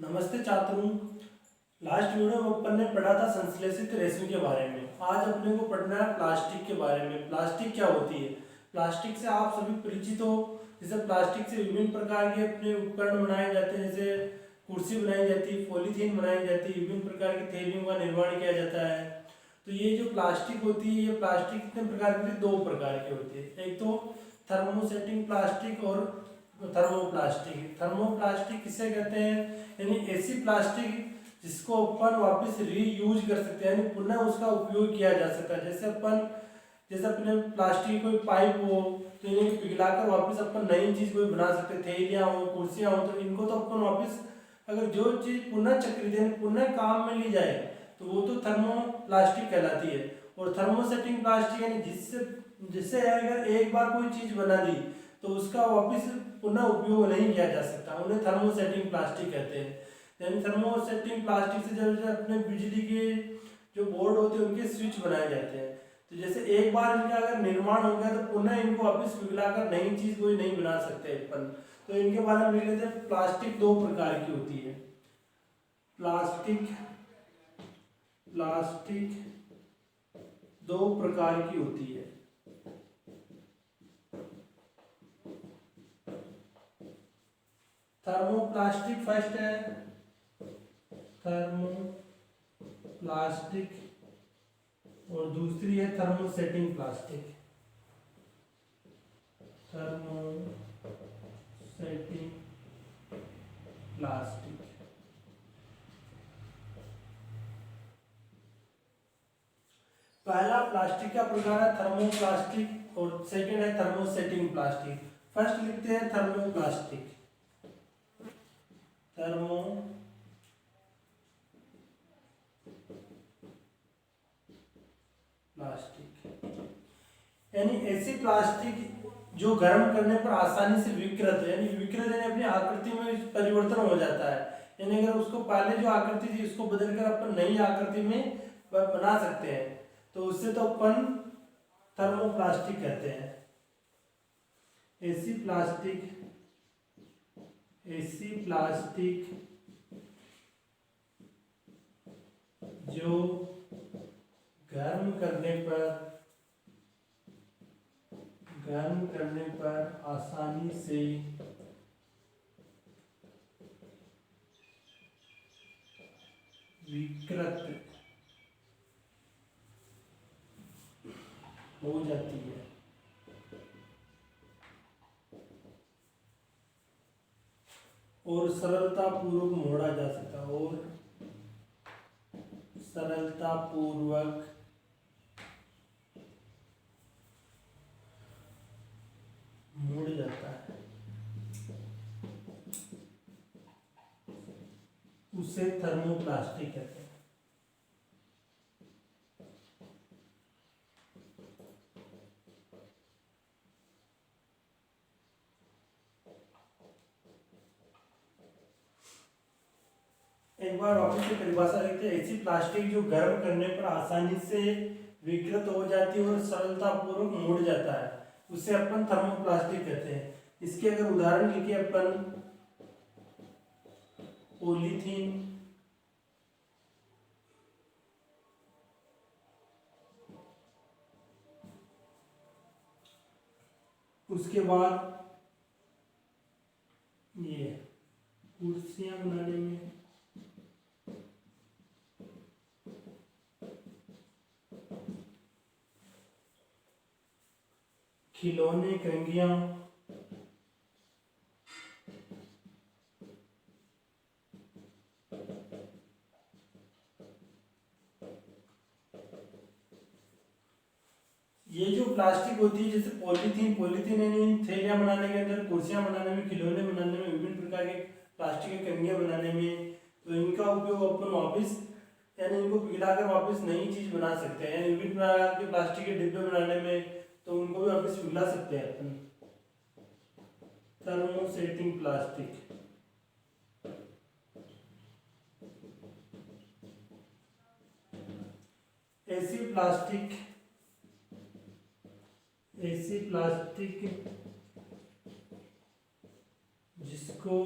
नमस्ते छात्रों। Last video में अपन ने पढ़ा था संश्लेषित रेशमी के बारे में। आज अपने को पढ़ना है प्लास्टिक के बारे में। प्लास्टिक क्या होती है? प्लास्टिक से आप सभी परिचित हो। जैसे प्लास्टिक से विभिन्न प्रकार के अपने उपकरण बनाए जाते हैं, जैसे कुर्सी बनाई जाती है, पॉलीथीन बनाई जाती है, विभिन्न प्रकार की थैलियों का निर्माण किया जाता है। तो ये जो प्लास्टिक होती है, ये प्लास्टिक कितने प्रकार की? दो प्रकार की होती है। एक तो थर्मोसेटिंग प्लास्टिक और थर्मोप्लास्टिक। थर्मोप्लास्टिक किसे कहते हैं? यानी ऐसी प्लास्टिक जिसको अपन वापस रीयूज कर सकते हैं, यानी पुनः उसका उपयोग किया जा सकता है। जैसे अपने प्लास्टिक की कोई पाइप हो तो इन्हें पिघलाकर वापस अपन नई चीज कोई बना सकते हैं। थैलियाँ हो, कुर्सियाँ हो, तो इनको तो अपन वापस अगर जो चीज पुनः चक्रित यानी पुनः काम में ली जाए तो वो तो थर्मोप्लास्टिक कहलाती है। और थर्मोसेटिंग प्लास्टिक यानी जिससे जिससे अगर एक बार कोई चीज बना दी तो उसका वापस पुनः उपयोग नहीं किया जा सकता, उन्हें थर्मोसेटिंग प्लास्टिक कहते हैं। यानी थर्मोसेटिंग प्लास्टिक से जब अपने बिजली के जो बोर्ड होते हैं उनके स्विच बनाए जाते हैं। तो जैसे एक बार इनका अगर निर्माण हो गया तो पुनः इनको वापस पिघलाकर नई चीज कोई नहीं बना सकते अपन। तो इनके बारे में लिख लेते हैं। प्लास्टिक दो प्रकार की होती है। प्लास्टिक प्लास्टिक दो प्रकार की होती है। थर्मोप्लास्टिक फर्स्ट है, थर्मोप्लास्टिक, और दूसरी है थर्मोसेटिंग प्लास्टिक। Thermosetting plastic. पहला प्लास्टिक का प्रकार है थर्मोप्लास्टिक और सेकंड है थर्मोसेटिंग प्लास्टिक। फर्स्ट लिखते हैं थर्मोप्लास्टिक। थर्मोप्लास्टिक यानी ऐसी प्लास्टिक जो गर्म करने पर आसानी से विकृत है, यानी विकृत यानी अपनी आकृति में परिवर्तन हो जाता है। यानी अगर उसको पहले जो आकृति थी उसको बदलकर अपन नई आकृति में बना सकते हैं, तो उससे तो अपन थर्मोप्लास्टिक कहते हैं। ऐसी प्लास्टिक जो गर्म करने पर आसानी से विकृत हो जाती है। और सरलतापूर्वक मोड़ा जा सकता है, और सरलतापूर्वक मुड़ जाता है, उसे थर्मोप्लास्टिक कहते हैं। एक बार वापस से परिभाषा लिखते हैं। ऐसी प्लास्टिक जो गर्म करने पर आसानी से विकृत हो जाती है और सरलतापूर्वक मुड़ जाता है, उसे अपन थर्मोप्लास्टिक कहते हैं। इसके अगर उदाहरण लिखिए अपन, पॉलीथीन, उसके बाद ये कुर्सियां बनाने में, खिलौने, कंघियां, ये जो प्लास्टिक होती है जैसे पॉलीथीन यानी थैलियां बनाने के अंदर, कुर्सियां बनाने में, खिलौने बनाने में, विभिन्न प्रकार के प्लास्टिक की कंघियां बनाने में, तो इनका उपयोग अपन वापस यानी इनको पिघलाकर वापस नई चीज बना सकते हैं। यानी विभिन्न प्रकार के प्लास्टिक के डिब्बे बनाने में तो उनको भी वापस पिघला सकते हैं अपन। Thermosetting plastic. ऐसी प्लास्टिक जिसको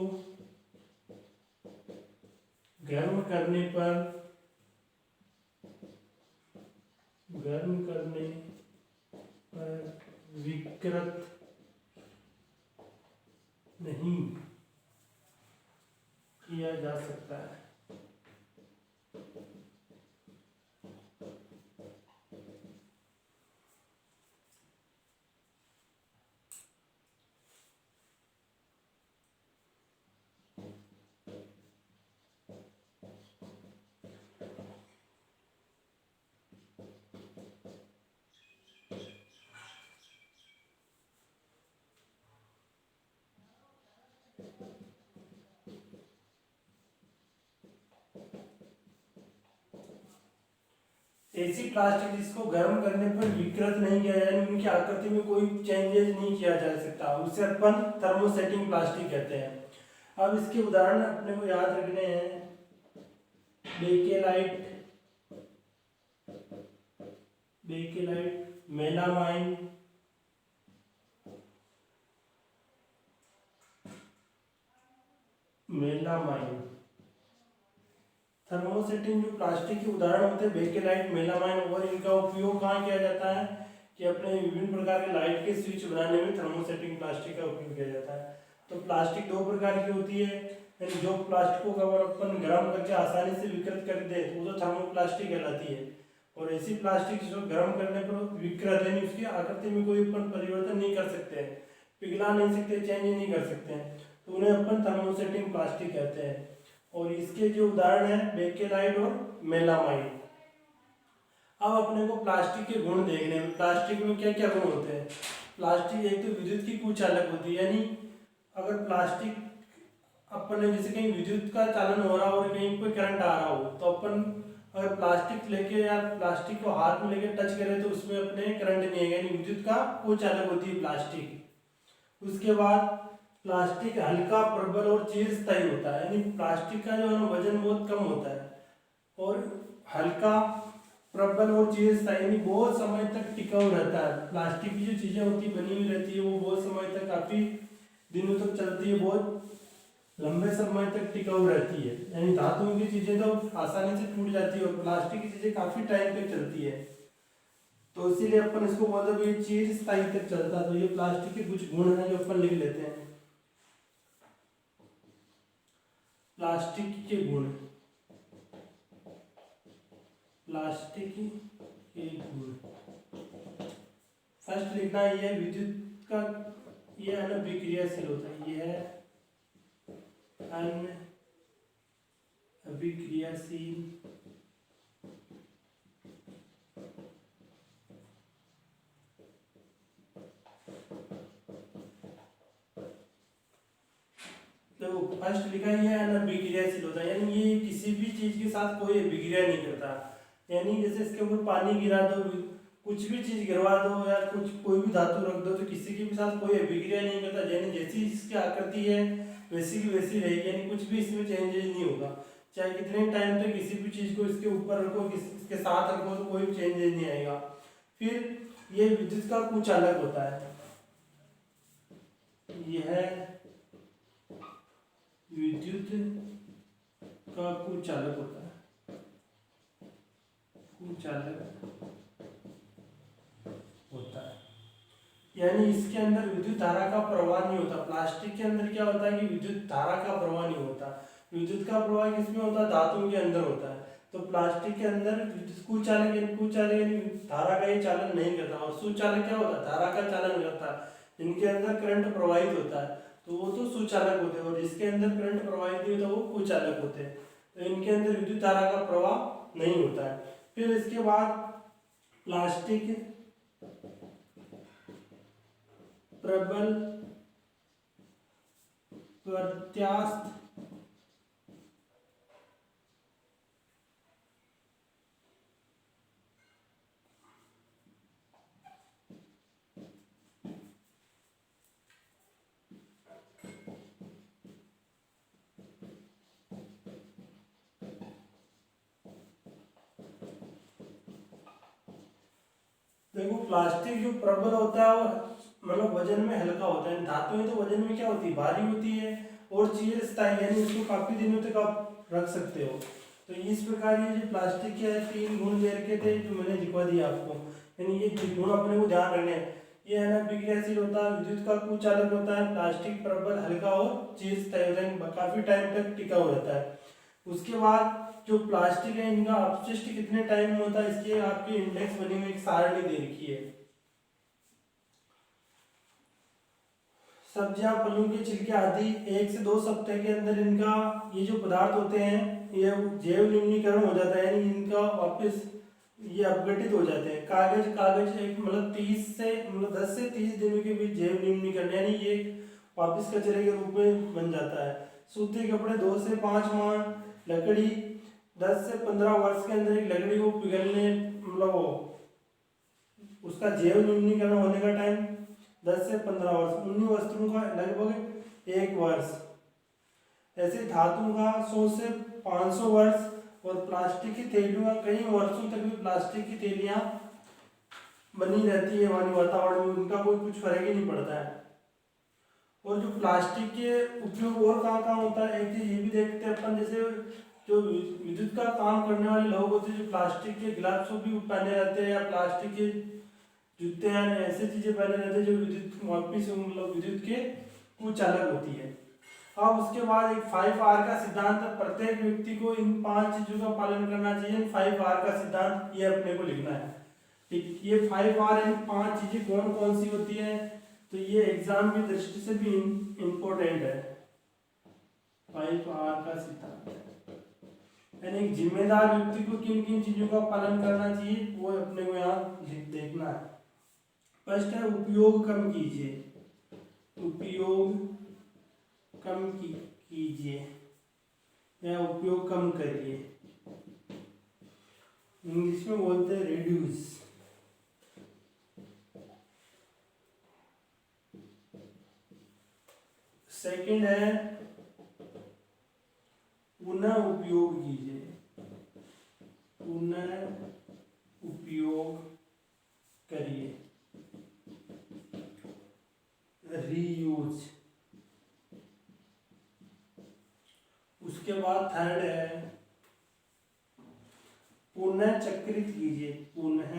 गर्म करने पर गर्म करने पर विकृत नहीं किया जा सकता है। ऐसी प्लास्टिक जिसको गर्म करने पर विकृत नहीं किया जाए, यानी उनकी आकृति में कोई चेंजेस नहीं किया जा सकता, उसे अपन थर्मोसेटिंग प्लास्टिक कहते हैं। अब इसके उदाहरण अपने को याद रखने हैं। बेकेलाइट, मेलामाइन, थर्मोसेटिंग जो प्लास्टिक के उदाहरण होते हैं बेकेलाइट, मेलामाइन, और इनका उपयोग कहाँ किया जाता है कि अपने विभिन्न प्रकार के लाइट के स्विच बनाने में थर्मोसेटिंग प्लास्टिक का उपयोग किया जाता है। तो प्लास्टिक दो प्रकार की होती है, यानी जो प्लास्टिक को अगर अपन गर्म करके आसानी से विकृत कर दे तो वो तो थर्मोप्लास्टिक कहलाती है, और ऐसी प्लास्टिक जो गर्म करने पर विकृत यानी उसकी आकृति में कोई अपन परिवर्तन नहीं कर सकते हैं, पिघला नहीं सकते, चेंज नहीं कर सकते हैं, तो उन्हें अपन थर्मोसेटिंग प्लास्टिक कहते हैं। और इसके जो उदाहरण है बेकेलाइट और मेलामाइन। अब अपने को प्लास्टिक के गुण देखने में, प्लास्टिक में क्या क्या गुण होते हैं। प्लास्टिक एक तो विद्युत की कुचालक होती है, यानी अगर प्लास्टिक अपन ने जैसे कहीं विद्युत का चालन हो रहा हो और कहीं कोई करंट आ रहा हो, तो अपन अगर प्लास्टिक लेके या प्लास्टिक को हाथ में लेके टच करें तो उसमें अपने करंट नहीं आएगा, यानी विद्युत का कुचालक होती है प्लास्टिक। उसके बाद प्लास्टिक हल्का, प्रबल और चिरस्थायी होता है, यानी प्लास्टिक का जो है वजन बहुत कम होता है, और हल्का, प्रबल और चिरस्थायी यानी बहुत समय तक टिकाऊ रहता है। प्लास्टिक की जो चीजें होती है बनी हुई रहती है वो बहुत समय तक, काफी दिनों तक चलती है, बहुत लंबे समय तक टिकाऊ रहती है। यानी धातुओं की चीजें तो आसानी से टूट जाती है और प्लास्टिक की चीजें काफी टाइम तक चलती है, तो इसीलिए अपन इसको बोलते हैं ये चिरस्थायी तक चलता है। तो ये प्लास्टिक के कुछ गुण हैं जो अपन लिख लेते हैं। प्लास्टिक के गुण, प्लास्टिक के गुण, फर्स्ट लिखना है ये विद्युत का, ये है ना विक्रियाशील होता है, ये है अभिक्रियाशील, तो फर्स्ट लिखा है अभिक्रियाशील होता है, यानी ये किसी भी चीज के साथ कोई अभिक्रिया नहीं करता। यानी जैसे इसके ऊपर पानी गिरा दो, कुछ भी चीज गिरवा दो या कुछ कोई भी धातु रख दो तो किसी के भी साथ कोई अभिक्रिया नहीं करता, यानी जैसी इसकी आकृति है वैसी की वैसी रहेगी, यानी कुछ भी इसमें चेंजेस नहीं होगा। चाहे कितने टाइम तक किसी भी चीज को इसके ऊपर रखो, इसके साथ रखो, तो कोई चेंजेस नहीं आएगा। फिर ये विद्युत का कुचालक होता है, यह विद्युत का कुचालक होता है, कुचालक होता है, यानी इसके अंदर विद्युत धारा का प्रवाह नहीं होता। प्लास्टिक के अंदर क्या होता है कि विद्युत धारा का प्रवाह नहीं होता। विद्युत का प्रवाह किसमें होता है? धातु के अंदर होता है। तो प्लास्टिक के अंदर कुचालक यानी धारा का ये चालन नहीं करता, और सुचालक क्या होता है? धारा का चालन करता है। इनके अंदर करंट प्रवाहित होता है तो वो तो सुचालक होते हैं, और जिसके अंदर करंट प्रवाहित नहीं होता वो कुचालक होते हैं। तो इनके अंदर विद्युत धारा का प्रवाह नहीं होता है। फिर इसके बाद प्लास्टिक प्रबल, प्रत्यास्थ, देखो प्लास्टिक जो प्रबल होता है वो मतलब वजन में हल्का होता है। धातुएं तो वजन में क्या होती है? भारी होती है, और चीज़ें स्थायी यानी इसको काफ़ी दिनों तक आप रख सकते हो। तो इस प्रकार ये जो प्लास्टिक के 3 गुण दे रखे थे जो मैंने लिखवा दिया आपको, यानी ये गुण अपने को ध्यान रखने हैं। ये है ना विक्रियाशील होता है, विद्युत का कुचालक होता है, प्लास्टिक प्रबल हल्का और चीज स्थायी होता है, काफी टाइम तक टिका हुआ रहता है। उसके बाद जो प्लास्टिक है इनका अपशिष्ट कितने टाइम में होता है इसके आपकी इंडेक्स बनी हुई एक सारणी दे रखी है। सब्जियां फलों के छिलके आदि 1 से 2 सप्ताह के अंदर इनका ये जो पदार्थ होते हैं ये जैव निम्नीकरण हो जाता है, यानी इनका वापस ये अपघटित हो जाते हैं। कागज कागज एक मतलब 10 से 30 दिनों के बीच जैव निम्नीकरण यानी ये वापस कचरे के रूप में बन जाता है। सूती कपड़े 2 से 5 माह, लकड़ी 10 से 15 वर्ष के अंदर एक लकड़ी को पिघलने मतलब उसका जैव निम्नीकरण होने का टाइम 10 से 15 वर्ष, उन्हीं वस्त्रों का लगभग 1 वर्ष। ऐसे धातु का 100 से 500 वर्ष और प्लास्टिक की थैलियों का कई वर्षों तक भी प्लास्टिक की थैलियाँ बनी रहती है हमारे वातावरण में, उनका कोई कुछ फर्क ही नहीं पड़ता है। और जो प्लास्टिक के उपयोग और कहाँ कहाँ होता है, एक चीज ये भी देखते हैं अपन, जैसे जो विद्युत का काम करने वाले लोग होते हैं जो प्लास्टिक के ग्लव्स भी पहने रहते हैं या प्लास्टिक के जूते या ऐसे चीजें पहने रहते हैं जो विद्युत वापिस मतलब विद्युत के कुछ अलग होती है। अब उसके बाद एक 5R का सिद्धांत, प्रत्येक व्यक्ति को इन 5 चीजों का पालन करना चाहिए। 5R का सिद्धांत ये अपने को लिखना है। ठीक, ये 5R इन 5 चीजें कौन कौन सी होती है, तो ये एग्जाम की दृष्टि से भी इम्पोर्टेंट है। 5R का सिद्धांत यानी एक जिम्मेदार व्यक्ति को किन किन चीजों का पालन करना चाहिए वो अपने को यहाँ देखना है। फर्स्ट है उपयोग कम कीजिए, उपयोग कम कीजिए या उपयोग कम करिए, इंग्लिश में बोलते हैं रिड्यूस। सेकंड है पुनः उपयोग कीजिए, पुनः उपयोग करिए, रीयूज। उसके बाद थर्ड है पुनः चक्रित कीजिए, पुनः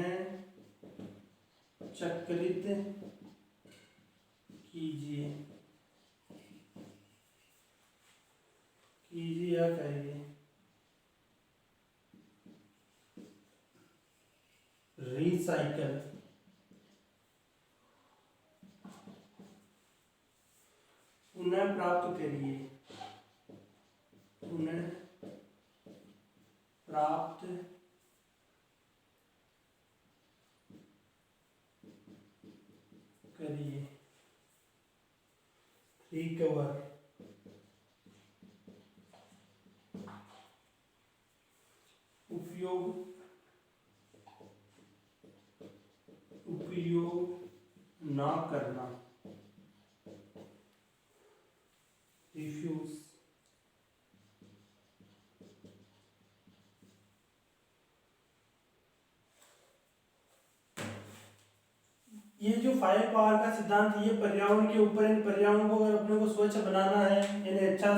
चक्रित कीजिए, कीजिए या करिए, रिसाइकल। पुनः प्राप्त करिए, पुनः प्राप्त करिए, रिकवर। उपयोग ना करना, रिफ्यूज। ये जो 5R का सिद्धांत ये पर्यावरण के ऊपर, इन पर्यावरण को अगर अपने को स्वच्छ बनाना है यानी अच्छा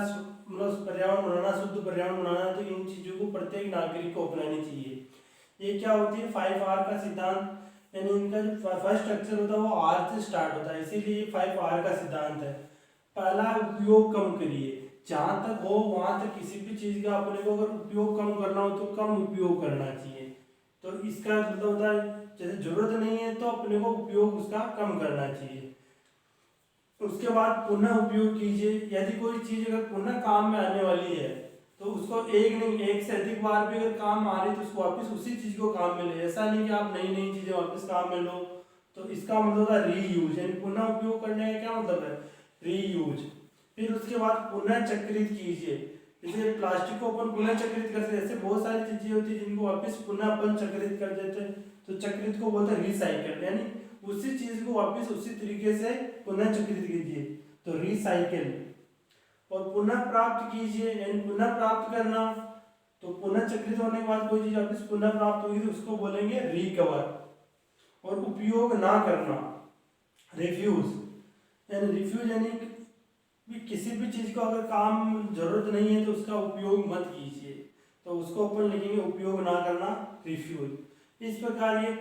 मतलब पर्यावरण बनाना, शुद्ध पर्यावरण बनाना है, तो इन चीजों को प्रत्येक नागरिक को अपनानी चाहिए। ये क्या होती है 5R का सिद्धांत, यानी इनका जो फर्स्ट अक्षर होता है वो R से स्टार्ट होता है, इसीलिए 5R का सिद्धांत है। पहला उपयोग कम करिए, जहां तक हो वहां तक किसी भी चीज का अपने को अगर उपयोग कम करना हो तो कम उपयोग करना चाहिए। तो इसका मतलब होता है जैसे जरूरत नहीं है तो अपने को उपयोग उसका कम करना चाहिए। उसके बाद पुनः उपयोग कीजिए, यदि कोई चीज अगर पुनः काम में आने वाली है तो उसको एक नहीं एक से अधिक बार भी अगर काम आ रही तो उसको वापस उसी चीज को काम में ले, ऐसा नहीं कि आप नई नई चीजें वापस काम में लो। तो इसका मतलब है रीयूज, यानी पुनः उपयोग करने का क्या मतलब है, रीयूज। फिर उसके बाद पुनः चक्रित कीजिए, जैसे प्लास्टिक को अपन पुनः चक्रित करते हैं, ऐसे बहुत सारी चीजें होती है जिनको वापस पुनः अपन चक्रित कर देते हैं, तो चक्रित को बोलते हैं रिसाइकल, यानी उसी चीज को वापस उसी तरीके से पुनः चक्रित कीजिए, तो रिसाइकल। और पुनः प्राप्त कीजिए यानी पुनः प्राप्त करना, तो पुनः चक्रित होने के बाद कोई चीज वापस पुनः प्राप्त होगी तो उसको बोलेंगे रिकवर। और उपयोग ना करना, रिफ्यूज, यानी रिफ्यूज यानी भी किसी भी चीज़ को अगर काम जरूरत नहीं है तो उसका उपयोग मत कीजिए, तो उसको अपन लिखेंगे उपयोग ना करना, रिफ्यूज। इस प्रकार ये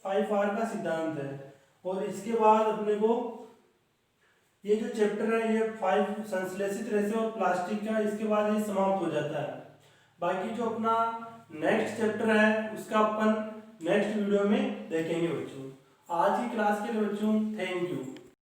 5R का सिद्धांत है। और इसके बाद अपने को ये जो चैप्टर है ये 5 संश्लेषित रेशे और प्लास्टिक का, इसके बाद ये समाप्त हो जाता है। बाकी जो अपना नेक्स्ट चैप्टर है उसका अपन नेक्स्ट वीडियो में देखेंगे बच्चों। आज की क्लास के लिए बच्चों थैंक यू।